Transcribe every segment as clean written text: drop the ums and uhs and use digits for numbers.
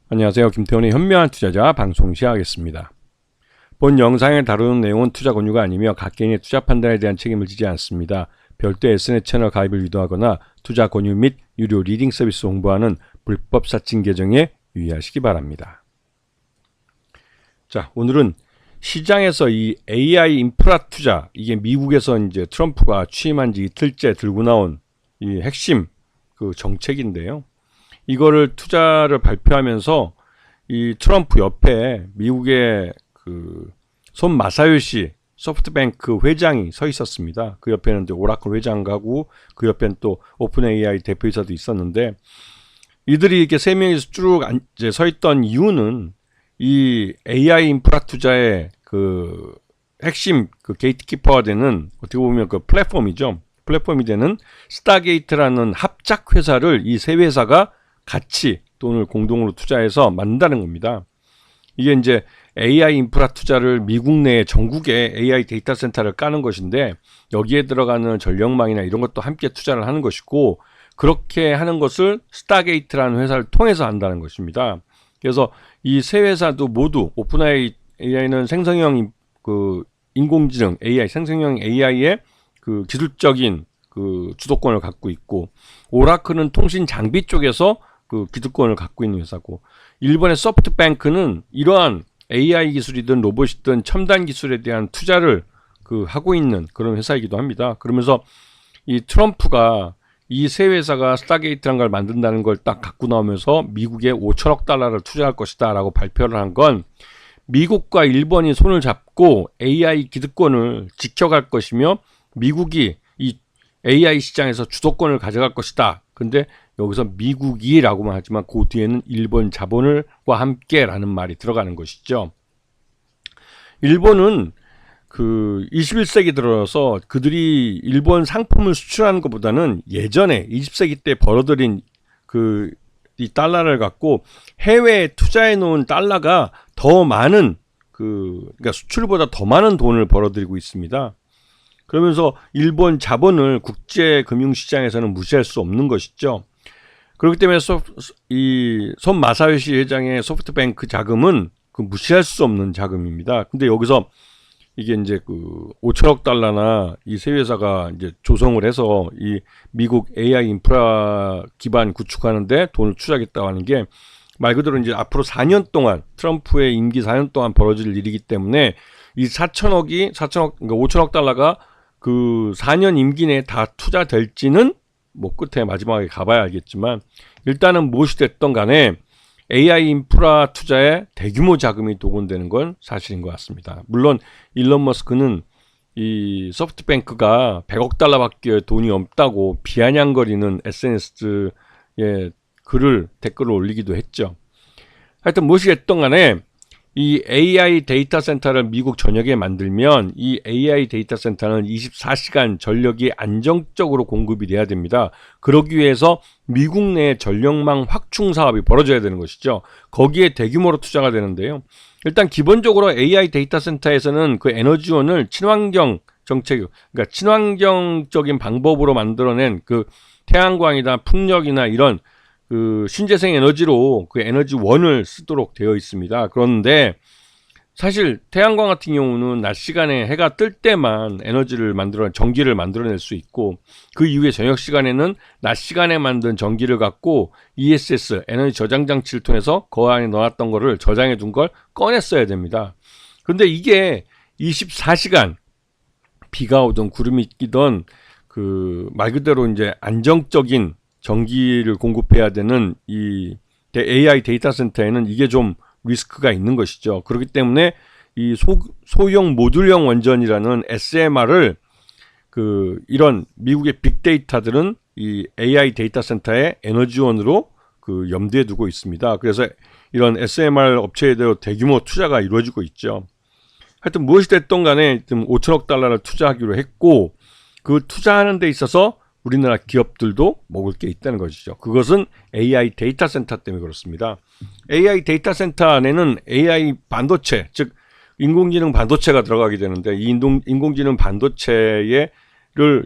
안녕하세요. 김태훈의 현명한 투자자 방송 시작하겠습니다. 본 영상에 다루는 내용은 투자 권유가 아니며 각 개인의 투자 판단에 대한 책임을 지지 않습니다. 별도 SNS 채널 가입을 유도하거나 투자 권유 및 유료 리딩 서비스 홍보하는 불법 사칭 계정에 유의하시기 바랍니다. 자, 오늘은 시장에서 이 AI 인프라 투자, 이게 미국에서 이제 트럼프가 취임한 지 이틀째 들고 나온 이 핵심 그 정책인데요. 이거를 투자를 발표하면서 이 트럼프 옆에 미국의 그 손 마사요시 소프트뱅크 회장이 서 있었습니다. 그 옆에는 이제 오라클 회장하고 그 옆에는 또 오픈 AI 대표이사도 있었는데, 이들이 이렇게 세 명이서 쭉 이제 서 있던 이유는 이 AI 인프라 투자의 그 핵심 그 게이트키퍼가 되는, 어떻게 보면 그 플랫폼이죠. 플랫폼이 되는 스타게이트라는 합작 회사를 이 세 회사가 같이 돈을 공동으로 투자해서 만든다는 겁니다. 이게 이제 AI 인프라 투자를 미국 내 전국에 AI 데이터 센터를 까는 것인데, 여기에 들어가는 전력망이나 이런 것도 함께 투자를 하는 것이고, 그렇게 하는 것을 스타게이트라는 회사를 통해서 한다는 것입니다. 그래서 이 세 회사도 모두 오픈 AI는 생성형 그 인공지능 AI, 생성형 AI의 그 기술적인 그 주도권을 갖고 있고, 오라클은 통신 장비 쪽에서 그 기득권을 갖고 있는 회사고, 일본의 소프트뱅크는 이러한 AI 기술이든 로봇이든 첨단 기술에 대한 투자를 그 하고 있는 그런 회사이기도 합니다. 그러면서 이 트럼프가 이 세 회사가 스타게이트라는 걸 만든다는 걸 딱 갖고 나오면서 미국에 5천억 달러를 투자할 것이다 라고 발표를 한 건, 미국과 일본이 손을 잡고 AI 기득권을 지켜갈 것이며 미국이 이 AI 시장에서 주도권을 가져갈 것이다. 근데 여기서 미국이라고만 하지만 그 뒤에는 일본 자본과 함께라는 말이 들어가는 것이죠. 일본은 그 21세기 들어서 그들이 일본 상품을 수출하는 것보다는 예전에 20세기 때 벌어들인 그 이 달러를 갖고 해외에 투자해 놓은 달러가 더 많은 그러니까 수출보다 더 많은 돈을 벌어들이고 있습니다. 그러면서 일본 자본을 국제 금융시장에서는 무시할 수 없는 것이죠. 그렇기 때문에 이 손 마사요시 회장의 소프트뱅크 자금은 그 무시할 수 없는 자금입니다. 근데 여기서 이게 이제 그 5천억 달러나 이 세 회사가 이제 조성을 해서 이 미국 AI 인프라 기반 구축하는데 돈을 투자하겠다고 하는 게, 말 그대로 이제 앞으로 4년 동안 트럼프의 임기 4년 동안 벌어질 일이기 때문에 이 4천억, 그러니까 5천억 달러가 그 4년 임기 내에 다 투자될지는 뭐 끝에 마지막에 가봐야 알겠지만, 일단은 무엇이 됐던 간에 AI 인프라 투자에 대규모 자금이 동원되는 건 사실인 것 같습니다. 물론 일론 머스크는 이 소프트뱅크가 100억 달러밖에 돈이 없다고 비아냥거리는 SNS에 댓글을 올리기도 했죠. 하여튼 무엇이 됐던 간에 이 AI 데이터 센터를 미국 전역에 만들면 이 AI 데이터 센터는 24시간 전력이 안정적으로 공급이 돼야 됩니다. 그러기 위해서 미국 내 전력망 확충 사업이 벌어져야 되는 것이죠. 거기에 대규모로 투자가 되는데요. 일단 기본적으로 AI 데이터 센터에서는 그 에너지원을 친환경 정책, 그러니까 친환경적인 방법으로 만들어낸 그 태양광이나 풍력이나 이런 그 신재생 에너지로 그 에너지원을 쓰도록 되어 있습니다. 그런데 사실 태양광 같은 경우는 낮 시간에 해가 뜰 때만 전기를 만들어낼 수 있고, 그 이후에 저녁 시간에는 낮 시간에 만든 전기를 갖고 ESS 에너지 저장 장치를 통해서 그 안에 넣어놨던 거를 저장해 둔 걸 꺼냈어야 됩니다. 그런데 이게 24시간 비가 오든 구름이 끼든 그 말 그대로 이제 안정적인 전기를 공급해야 되는 이 AI 데이터 센터에는 이게 좀 리스크가 있는 것이죠. 그렇기 때문에 이 소형 모듈형 원전이라는 SMR을 그 이런 미국의 빅데이터들은 이 AI 데이터 센터의 에너지원으로 그 염두에 두고 있습니다. 그래서 이런 SMR 업체에도 대규모 투자가 이루어지고 있죠. 하여튼 무엇이 됐든 간에 5천억 달러를 투자하기로 했고, 그 투자하는 데 있어서 우리나라 기업들도 먹을 게 있다는 것이죠. 그것은 AI 데이터 센터 때문에 그렇습니다. AI 데이터 센터 안에는 AI 반도체, 즉 인공지능 반도체가 들어가게 되는데, 이 인공지능 반도체를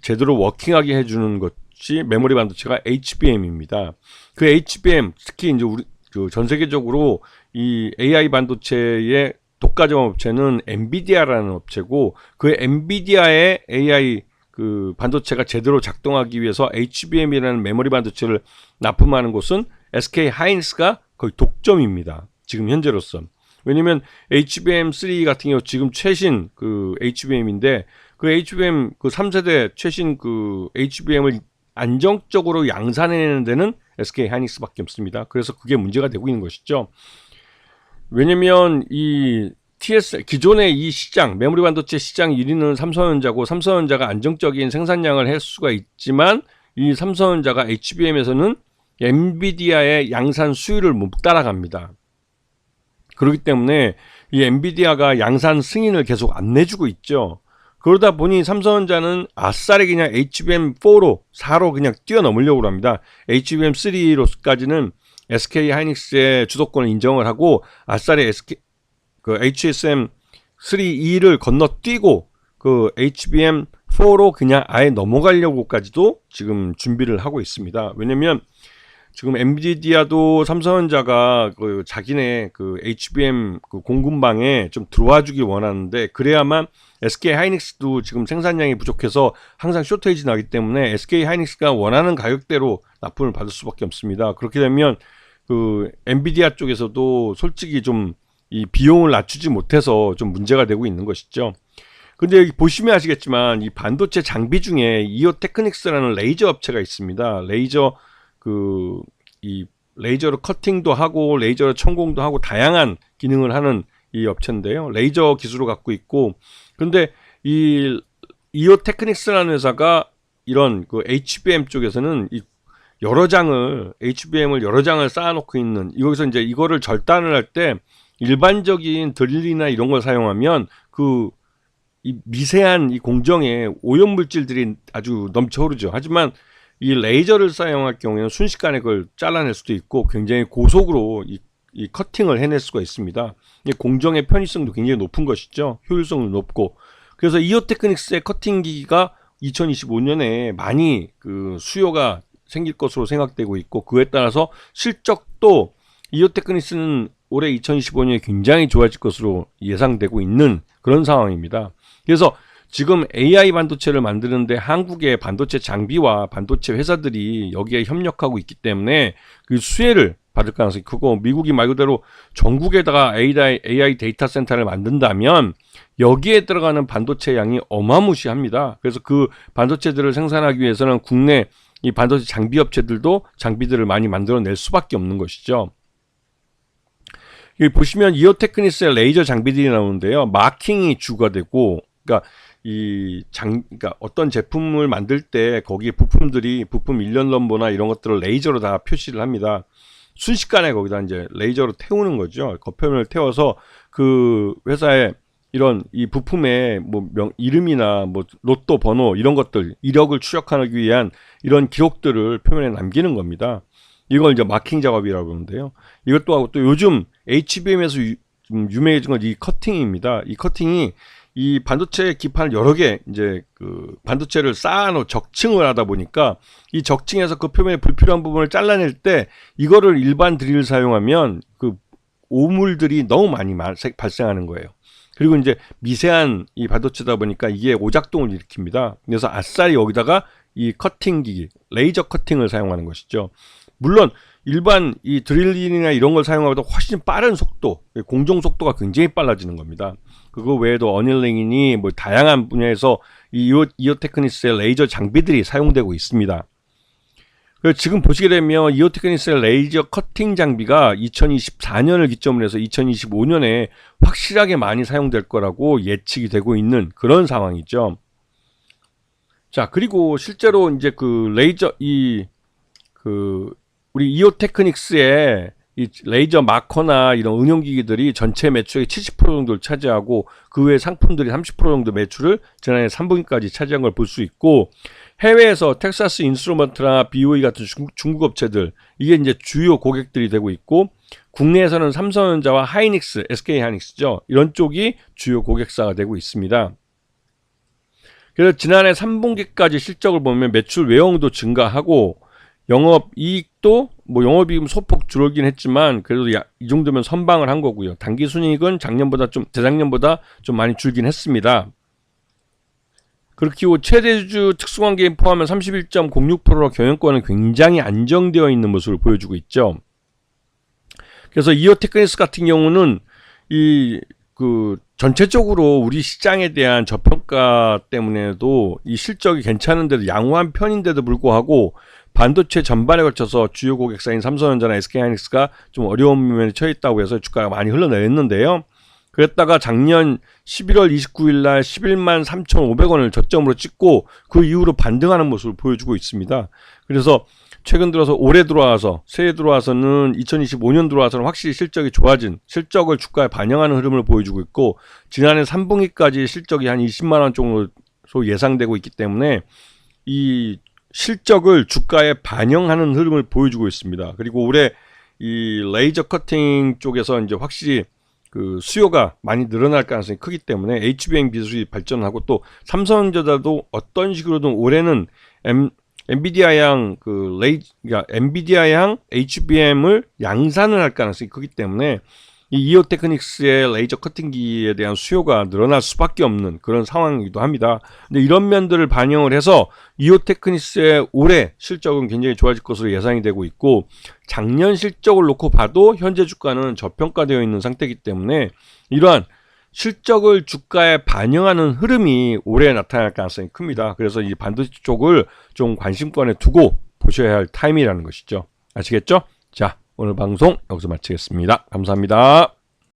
제대로 워킹하게 해주는 것이 메모리 반도체가 HBM입니다. 그 HBM, 특히 이제 우리 전 세계적으로 이 AI 반도체의 독과점 업체는 엔비디아라는 업체고, 그 엔비디아의 AI 그 반도체가 제대로 작동하기 위해서 HBM이라는 메모리 반도체를 납품하는 곳은 SK 하이닉스가 거의 독점입니다. 지금 현재로서. 왜냐면 HBM3 같은 경우 지금 최신 그 HBM인데, 그 HBM 그 3세대 최신 그 HBM을 안정적으로 양산해내는 데는 SK 하이닉스밖에 없습니다. 그래서 그게 문제가 되고 있는 것이죠. 왜냐면 이 기존의 이 시장, 메모리 반도체 시장 1위는 삼성전자고, 삼성전자가 안정적인 생산량을 할 수가 있지만, 이 삼성전자가 HBM에서는 엔비디아의 양산 수율을 못 따라갑니다. 그렇기 때문에 이 엔비디아가 양산 승인을 계속 안 내주고 있죠. 그러다 보니 삼성전자는 아싸리 그냥 HBM4로 4로 그냥 뛰어넘으려고 합니다. HBM3로까지는 SK 하이닉스의 주도권을 인정을 하고, 아싸리 그 HSM3E를 건너뛰고 그 HBM4로 그냥 아예 넘어가려고까지도 지금 준비를 하고 있습니다. 왜냐면 지금 엔비디아도 삼성전자가 그 자기네 그 HBM 그 공급망에 좀 들어와 주길 원하는데, 그래야만 SK 하이닉스도 지금 생산량이 부족해서 항상 쇼테이지 나기 때문에 SK 하이닉스가 원하는 가격대로 납품을 받을 수밖에 없습니다. 그렇게 되면 그 엔비디아 쪽에서도 솔직히 좀 이 비용을 낮추지 못해서 좀 문제가 되고 있는 것이죠. 근데 여기 보시면 아시겠지만 이 반도체 장비 중에 이오테크닉스라는 레이저 업체가 있습니다. 이 레이저로 커팅도 하고 레이저로 천공도 하고 다양한 기능을 하는 이 업체인데요. 레이저 기술을 갖고 있고, 근데 이 이오테크닉스라는 회사가 이런 그 HBM 쪽에서는 이 HBM을 여러 장을 쌓아놓고 있는, 여기서 이제 이거를 절단을 할 때 일반적인 드릴이나 이런 걸 사용하면 이 미세한 이 공정에 오염 물질들이 아주 넘쳐흐르죠. 하지만 이 레이저를 사용할 경우에는 순식간에 그걸 잘라낼 수도 있고 굉장히 고속으로 이 커팅을 해낼 수가 있습니다. 이 공정의 편의성도 굉장히 높은 것이죠. 효율성도 높고. 그래서 이오테크닉스의 커팅 기기가 2025년에 많이 그 수요가 생길 것으로 생각되고 있고, 그에 따라서 실적도 이오테크닉스는 올해 2025년에 굉장히 좋아질 것으로 예상되고 있는 그런 상황입니다. 그래서 지금 AI 반도체를 만드는데 한국의 반도체 장비와 반도체 회사들이 여기에 협력하고 있기 때문에 그 수혜를 받을 가능성이 크고, 미국이 말 그대로 전국에다가 AI 데이터 센터를 만든다면 여기에 들어가는 반도체 양이 어마무시합니다. 그래서 그 반도체들을 생산하기 위해서는 국내 이 반도체 장비 업체들도 장비들을 많이 만들어낼 수밖에 없는 것이죠. 여기 보시면 이오테크닉스의 레이저 장비들이 나오는데요. 마킹이 주가 되고, 그러니까 그러니까 어떤 제품을 만들 때 거기에 부품 일련 넘버나 이런 것들을 레이저로 다 표시를 합니다. 순식간에 거기다 이제 레이저로 태우는 거죠. 겉표면을 태워서 그 회사의 이런 이 부품의 뭐 이름이나 뭐 로또 번호 이런 것들, 이력을 추적하기 위한 이런 기록들을 표면에 남기는 겁니다. 이걸 이제 마킹 작업이라고 하는데요. 이것도 하고, 또 요즘 HBM에서 유명해진 건 이 커팅입니다. 이 커팅이 이 반도체 기판을 여러 개 이제 그 반도체를 쌓아놓은 적층을 하다 보니까 이 적층에서 그 표면에 불필요한 부분을 잘라낼 때 이거를 일반 드릴을 사용하면 그 오물들이 너무 많이 발생하는 거예요. 그리고 이제 미세한 이 반도체다 보니까 이게 오작동을 일으킵니다. 그래서 아싸리 여기다가 이 커팅 기기, 레이저 커팅을 사용하는 것이죠. 물론 일반 이 드릴링이나 이런 걸 사용하고도 훨씬 빠른 속도, 공정 속도가 굉장히 빨라지는 겁니다. 그거 외에도 어닐링이니 뭐 다양한 분야에서 이 이오테크닉스의 레이저 장비들이 사용되고 있습니다. 그래서 지금 보시게 되면 이오테크닉스의 레이저 커팅 장비가 2024년을 기점으로 해서 2025년에 확실하게 많이 사용될 거라고 예측이 되고 있는 그런 상황이죠. 자, 그리고 실제로 이제 그 레이저 우리 이오테크닉스의 이 레이저 마커나 이런 응용기기들이 전체 매출의 70% 정도를 차지하고, 그 외 상품들이 30% 정도 매출을 지난해 3분기까지 차지한 걸 볼 수 있고, 해외에서 텍사스 인스트루먼트나 BOE 같은 중국 업체들, 이게 이제 주요 고객들이 되고 있고, 국내에서는 삼성전자와 하이닉스, SK 하이닉스죠. 이런 쪽이 주요 고객사가 되고 있습니다. 그래서 지난해 3분기까지 실적을 보면 매출 외형도 증가하고, 영업이익도 뭐 영업이익은 소폭 줄어들긴 했지만 그래도 이 정도면 선방을 한 거고요. 단기순이익은 재작년보다 좀 많이 줄긴 했습니다. 그렇고 최대주 특수관계인 포함한 31.06%로 경영권은 굉장히 안정되어 있는 모습을 보여주고 있죠. 그래서 이오테크닉스 같은 경우는 전체적으로 우리 시장에 대한 저평가 때문에도 이 실적이 괜찮은데도 양호한 편인데도 불구하고 반도체 전반에 걸쳐서 주요 고객사인 삼성전자나 SK하이닉스가 좀 어려운 면에 처해 있다고 해서 주가가 많이 흘러내렸는데요. 그랬다가 작년 11월 29일 날 11만 3,500원을 저점으로 찍고 그 이후로 반등하는 모습을 보여주고 있습니다. 그래서 최근 들어서 올해 들어와서 새해 들어와서는 2025년 들어와서는 확실히 실적이 좋아진 실적을 주가에 반영하는 흐름을 보여주고 있고 지난해 3분기까지 실적이 한 20만 원 정도 예상되고 있기 때문에 이 실적을 주가에 반영하는 흐름을 보여주고 있습니다. 그리고 올해 이 레이저 커팅 쪽에서 이제 확실히 그 수요가 많이 늘어날 가능성이 크기 때문에 HBM 기술이 발전하고 또 삼성전자도 어떤 식으로든 올해는 엔비디아양 그러니까 엔비디아양 HBM을 양산을 할 가능성이 크기 때문에 이 이오테크닉스의 레이저 커팅기에 대한 수요가 늘어날 수밖에 없는 그런 상황이기도 합니다. 근데 이런 면들을 반영을 해서 이오테크닉스의 올해 실적은 굉장히 좋아질 것으로 예상이 되고 있고 작년 실적을 놓고 봐도 현재 주가는 저평가되어 있는 상태이기 때문에 이러한 실적을 주가에 반영하는 흐름이 올해 나타날 가능성이 큽니다. 그래서 이 반도체 쪽을 좀 관심권에 두고 보셔야 할 타임이라는 것이죠. 아시겠죠? 자, 오늘 방송 여기서 마치겠습니다. 감사합니다.